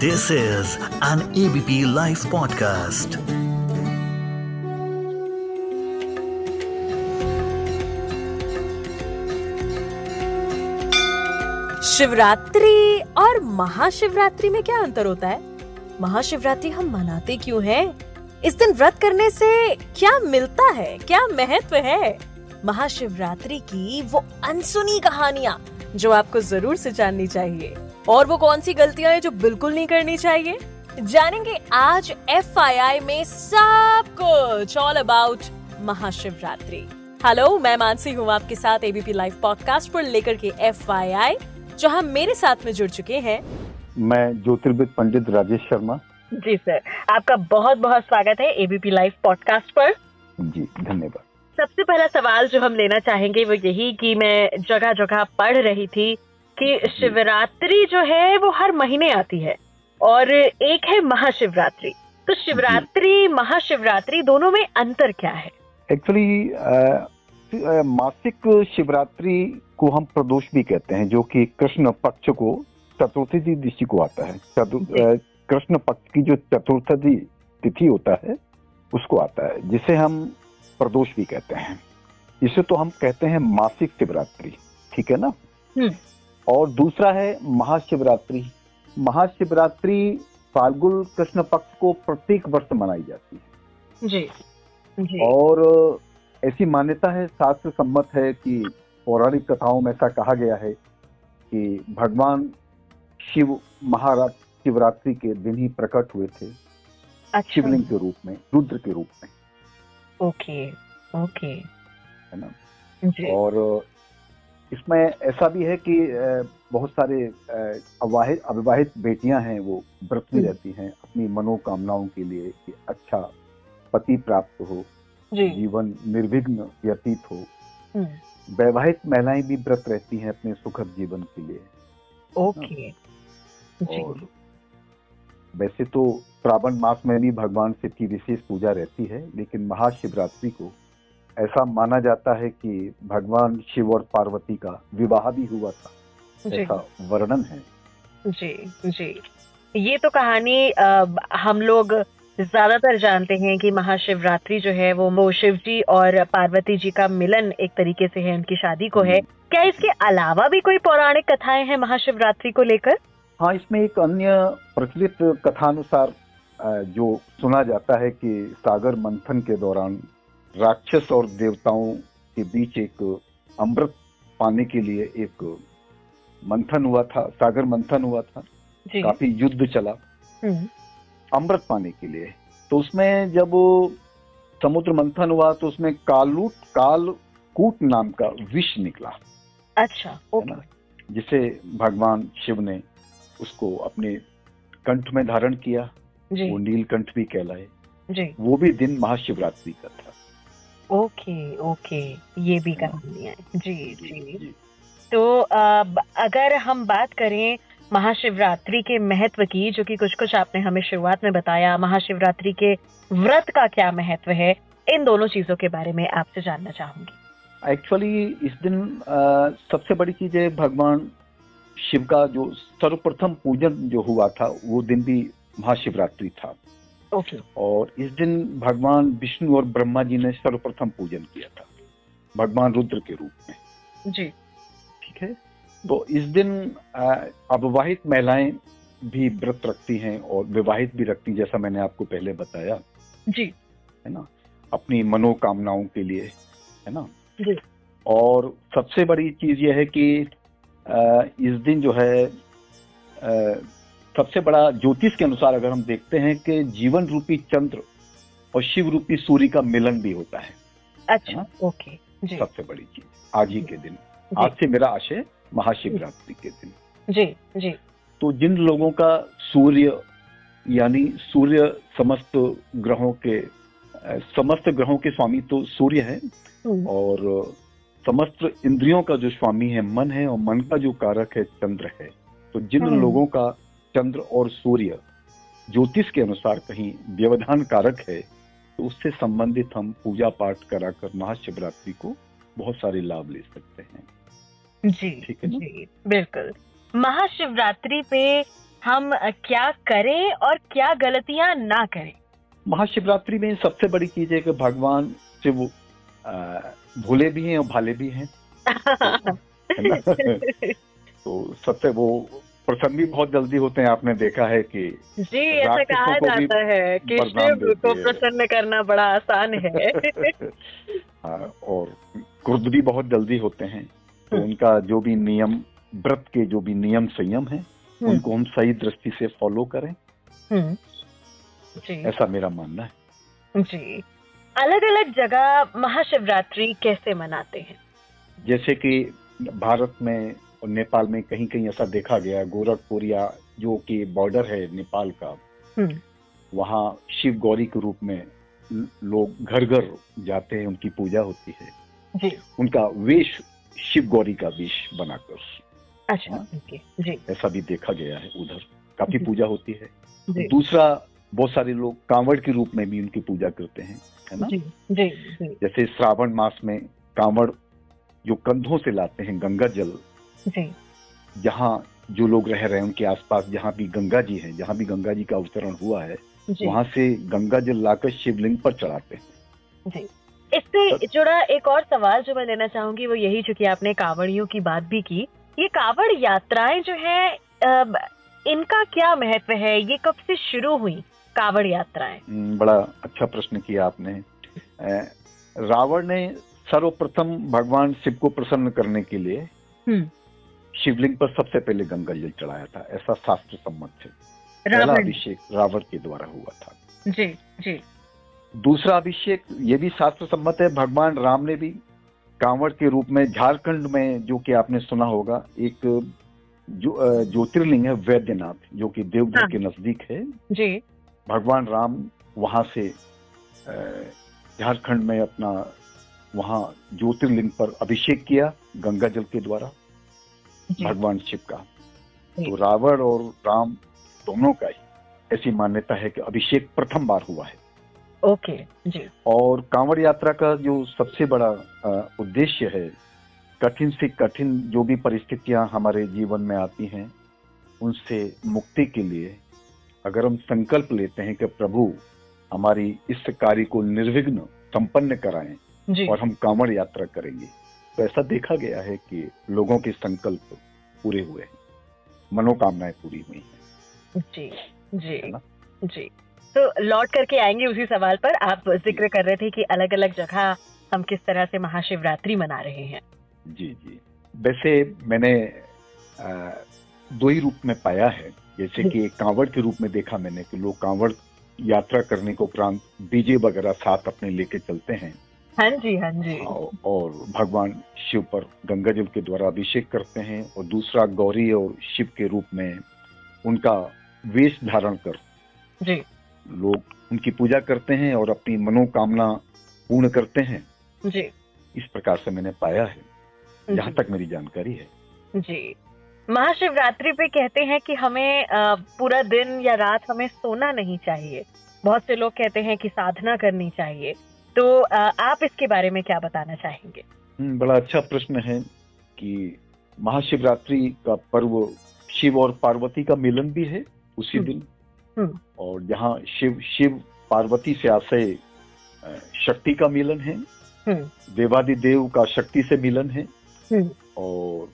This is an ABP Life podcast. Shivratri और महाशिवरात्रि में क्या अंतर होता है? महाशिवरात्रि हम मनाते क्यों हैं? इस दिन व्रत करने से क्या मिलता है? क्या महत्व है? महाशिवरात्रि की वो अनसुनी कहानियाँ जो आपको जरूर से जाननी चाहिए, और वो कौन सी गलतियाँ हैं जो बिल्कुल नहीं करनी चाहिए, जानेंगे आज FYI में सब कुछ ऑल अबाउट महाशिवरात्रि। हेलो, मैं मानसी हूँ आपके साथ ABP लाइव पॉडकास्ट पर लेकर के FYI, जहाँ मेरे साथ में जुड़ चुके हैं मैं ज्योतिर्विद पंडित राजेश शर्मा। जी सर, आपका बहुत बहुत स्वागत है ABP लाइव पॉडकास्ट पर। जी धन्यवाद। सबसे पहला सवाल जो हम लेना चाहेंगे वो यही कि मैं जगह जगह पढ़ रही थी कि शिवरात्रि जो है वो हर महीने आती है और एक है महाशिवरात्रि। तो शिवरात्रि महाशिवरात्रि दोनों में अंतर क्या है? एक्चुअली मासिक शिवरात्रि को हम प्रदोष भी कहते हैं, जो कि कृष्ण पक्ष को चतुर्थी तिथि को आता है। कृष्ण पक्ष की जो चतुर्थी तिथि होता है उसको आता है, जिसे हम प्रदोष भी कहते हैं। इसे तो हम कहते हैं मासिक शिवरात्रि, ठीक है ना। और दूसरा है महाशिवरात्रि। महाशिवरात्रि फाल्गुन कृष्ण पक्ष को प्रत्येक वर्ष मनाई जाती है। जी। और ऐसी मान्यता है, शास्त्र सम्मत है कि पौराणिक कथाओं में ऐसा कहा गया है कि भगवान शिव महाशिवरात्रि के दिन ही प्रकट हुए थे। अच्छा। शिवलिंग के रूप में, रुद्र के रूप में। ओके है ना। जी। और इसमें ऐसा भी है कि बहुत सारे अविवाहित बेटियां हैं, वो व्रत में रहती हैं अपनी मनोकामनाओं के लिए कि अच्छा पति प्राप्त हो, जीवन निर्विघ्न व्यतीत हो। वैवाहिक महिलाएं भी व्रत रहती हैं अपने सुखद जीवन के लिए। ओके जी। और वैसे तो श्रावण मास में भी भगवान शिव की विशेष पूजा रहती है, लेकिन महाशिवरात्रि को ऐसा माना जाता है कि भगवान शिव और पार्वती का विवाह भी हुआ था, ऐसा वर्णन है। जी। ये तो कहानी हम लोग ज्यादातर जानते हैं कि महाशिवरात्रि जो है वो शिव जी और पार्वती जी का मिलन एक तरीके से है, उनकी शादी को है। क्या इसके अलावा भी कोई पौराणिक कथाएं हैं महाशिवरात्रि को लेकर? हाँ, इसमें एक अन्य प्रचलित कथानुसार जो सुना जाता है कि सागर मंथन के दौरान राक्षस और देवताओं के बीच एक अमृत पाने के लिए एक मंथन हुआ था, सागर मंथन हुआ था। काफी युद्ध चला अमृत पाने के लिए। तो उसमें जब समुद्र मंथन हुआ तो उसमें कालकूट नाम का विष निकला। अच्छा, ओके। जिसे भगवान शिव ने उसको अपने कंठ में धारण किया, वो नीलकंठ भी कहलाए। वो भी दिन महाशिवरात्रि का था। ओके, ये भी कहानी है। जी। तो अगर हम बात करें महाशिवरात्रि के महत्व की, जो कि कुछ आपने हमें शुरुआत में बताया, महाशिवरात्रि के व्रत का क्या महत्व है, इन दोनों चीजों के बारे में आपसे जानना चाहूंगी। एक्चुअली इस दिन सबसे बड़ी चीज है, भगवान शिव का जो सर्वप्रथम पूजन जो हुआ था वो दिन भी महाशिवरात्रि था। ओके। और इस दिन भगवान विष्णु और ब्रह्मा जी ने सर्वप्रथम पूजन किया था, भगवान रुद्र के रूप में। जी। ठीक है। तो इस दिन अविवाहित महिलाएं भी व्रत रखती हैं और विवाहित भी रखती, जैसा मैंने आपको पहले बताया। जी। है ना, अपनी मनोकामनाओं के लिए, है ना। जी। और सबसे बड़ी चीज यह है कि इस दिन जो है सबसे बड़ा ज्योतिष के अनुसार अगर हम देखते हैं कि जीवन रूपी चंद्र और शिव रूपी सूर्य का मिलन भी होता है। अच्छा, ओके। जी। सबसे बड़ी चीज आज ही के दिन, आज से मेरा आशय महाशिवरात्रि के दिन। जी। तो जिन लोगों का सूर्य यानी सूर्य समस्त ग्रहों के स्वामी तो सूर्य है, और समस्त इंद्रियों का जो स्वामी है मन है, और मन का जो कारक है चंद्र है। तो जिन लोगों का चंद्र और सूर्य ज्योतिष के अनुसार कहीं व्यवधान कारक है, तो उससे संबंधित हम पूजा पाठ कराकर महाशिवरात्रि को बहुत सारे लाभ ले सकते हैं। जी, ठीक है, जी बिल्कुल। महाशिवरात्रि पे हम क्या करें और क्या गलतियां ना करें? महाशिवरात्रि में सबसे बड़ी चीज है कि भगवान शिव भोले भी हैं और भाले भी हैं, है ना। तो सबसे वो प्रसन्न भी बहुत जल्दी होते हैं। आपने देखा है कि जी, ऐसा राक्षसों कहा को भी जाता है कि वरदान शिव देती को है। प्रसन्न करना बड़ा आसान है। हाँ, और क्रुद्ध भी बहुत जल्दी होते हैं। तो उनका जो भी नियम, व्रत के जो भी नियम संयम है, उनको हम सही दृष्टि से फॉलो करें, जी ऐसा मेरा मानना है। जी। अलग अलग जगह महाशिवरात्रि कैसे मनाते हैं? जैसे कि भारत में और नेपाल में कहीं कहीं ऐसा देखा गया, गोरखपुर या जो कि बॉर्डर है नेपाल का, वहाँ शिव गौरी के रूप में लोग घर घर जाते हैं, उनकी पूजा होती है जी। उनका वेश शिव गौरी का वेश बनाकर। अच्छा, ओके, जी ऐसा भी देखा गया है, उधर काफी पूजा होती है। जी दूसरा, बहुत सारे लोग कांवड़ के रूप में भी उनकी पूजा करते हैं, है ना। जी जी जी जैसे श्रावण मास में कांवड़ जो कंधों से लाते हैं गंगा जल, जी जहाँ जो लोग रह रहे हैं उनके आसपास जहाँ भी गंगा जी हैं, जहाँ भी गंगा जी का अवतरण हुआ है, जी वहां से गंगा जल लाकर शिवलिंग पर चढ़ाते हैं। जी। इससे जुड़ा एक और सवाल जो मैं लेना चाहूंगी वो यही, चूंकि आपने कांवड़ियों की बात भी की, ये कांवड़ यात्राएं जो है इनका क्या महत्व है? ये कब से शुरू हुई कांवड़ यात्राएं? बड़ा अच्छा प्रश्न किया आपने। रावण ने सर्वप्रथम भगवान शिव को प्रसन्न करने के लिए शिवलिंग पर सबसे पहले गंगा जल चढ़ाया था, ऐसा शास्त्र सम्मत है। पहला अभिषेक रावण के द्वारा हुआ था। जी जी। दूसरा अभिषेक ये भी शास्त्र सम्मत है, भगवान राम ने भी कांवड़ के रूप में झारखंड में, जो कि आपने सुना होगा, एक जो ज्योतिर्लिंग है वैद्यनाथ, जो कि देवघर के नजदीक है जी। भगवान राम वहां से झारखंड में अपना वहां ज्योतिर्लिंग पर अभिषेक किया गंगा जल के द्वारा भगवान शिव का। तो रावण और राम दोनों का ही ऐसी मान्यता है कि अभिषेक प्रथम बार हुआ है। ओके जी। और कांवड़ यात्रा का जो सबसे बड़ा उद्देश्य है, कठिन से कठिन जो भी परिस्थितियां हमारे जीवन में आती हैं, उनसे मुक्ति के लिए अगर हम संकल्प लेते हैं कि प्रभु हमारी इस कार्य को निर्विघ्न संपन्न कराएं और हम कांवड़ यात्रा करेंगे, तो ऐसा देखा गया है कि लोगों के संकल्प पूरे हुए हैं, मनोकामनाएं पूरी हुई हैं। जी जी जी। तो लौट करके आएंगे उसी सवाल पर। आप जिक्र कर रहे थे कि अलग अलग जगह हम किस तरह से महाशिवरात्रि मना रहे हैं। जी जी। वैसे मैंने दो ही रूप में पाया है। जैसे कि कांवड़ के रूप में देखा मैंने कि लोग कांवड़ यात्रा करने को उपरांत डीजे वगैरह साथ अपने लेके चलते हैं। हाँ जी हाँ जी। और भगवान शिव पर गंगा जल के द्वारा अभिषेक करते हैं। और दूसरा, गौरी और शिव के रूप में उनका वेश धारण कर जी लोग उनकी पूजा करते हैं और अपनी मनोकामना पूर्ण करते हैं। जी। इस प्रकार से मैंने पाया है, जहाँ तक मेरी जानकारी है। जी। महाशिवरात्रि पे कहते हैं कि हमें पूरा दिन या रात हमें सोना नहीं चाहिए। बहुत से लोग कहते हैं कि साधना करनी चाहिए। तो आप इसके बारे में क्या बताना चाहेंगे? बड़ा अच्छा प्रश्न है कि महाशिवरात्रि का पर्व शिव और पार्वती का मिलन भी है उसी दिन। और जहाँ शिव पार्वती से आशय शक्ति का मिलन है, देवादिदेव का शक्ति से मिलन है। और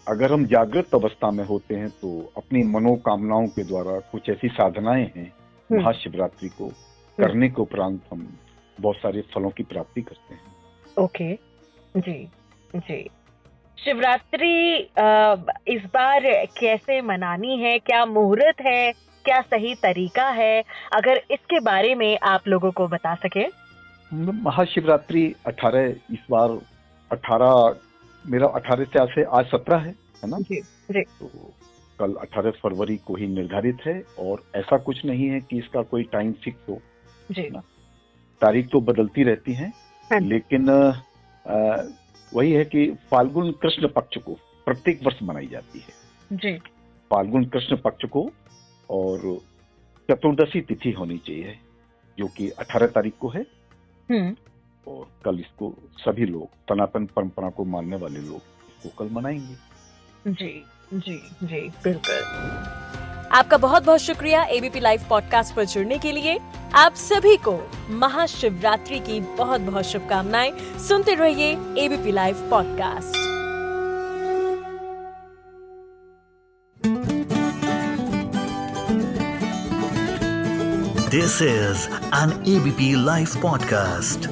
अगर हम जागृत अवस्था में होते हैं तो अपनी मनोकामनाओं के द्वारा कुछ ऐसी साधनाएं हैं महाशिवरात्रि को करने के उपरांत हम बहुत सारे फलों की प्राप्ति करते हैं। ओके जी जी। शिवरात्रि इस बार कैसे मनानी है? क्या मुहूर्त है? क्या सही तरीका है? अगर इसके बारे में आप लोगों को बता सके। महाशिवरात्रि 18 इस बार 18 मेरा 18 से आज 17 है ना जी जी। तो कल 18 फरवरी को ही निर्धारित है। और ऐसा कुछ नहीं है कि इसका कोई टाइम फिक्स हो जी ना। तारीख तो बदलती रहती हैं, लेकिन वही है कि फाल्गुन कृष्ण पक्ष को प्रत्येक वर्ष मनाई जाती है जी। फाल्गुन कृष्ण पक्ष को, और चतुर्दशी तिथि होनी चाहिए जो कि 18 तारीख को है। और कल इसको सभी लोग, सनातन परंपरा को मानने वाले लोग इसको कल मनाएंगे। जी जी जी बिल्कुल। आपका बहुत बहुत शुक्रिया एबीपी लाइव पॉडकास्ट पर जुड़ने के लिए। आप सभी को महाशिवरात्रि की बहुत बहुत शुभकामनाएं। सुनते रहिए ABP live podcast. This is an ABP Life podcast.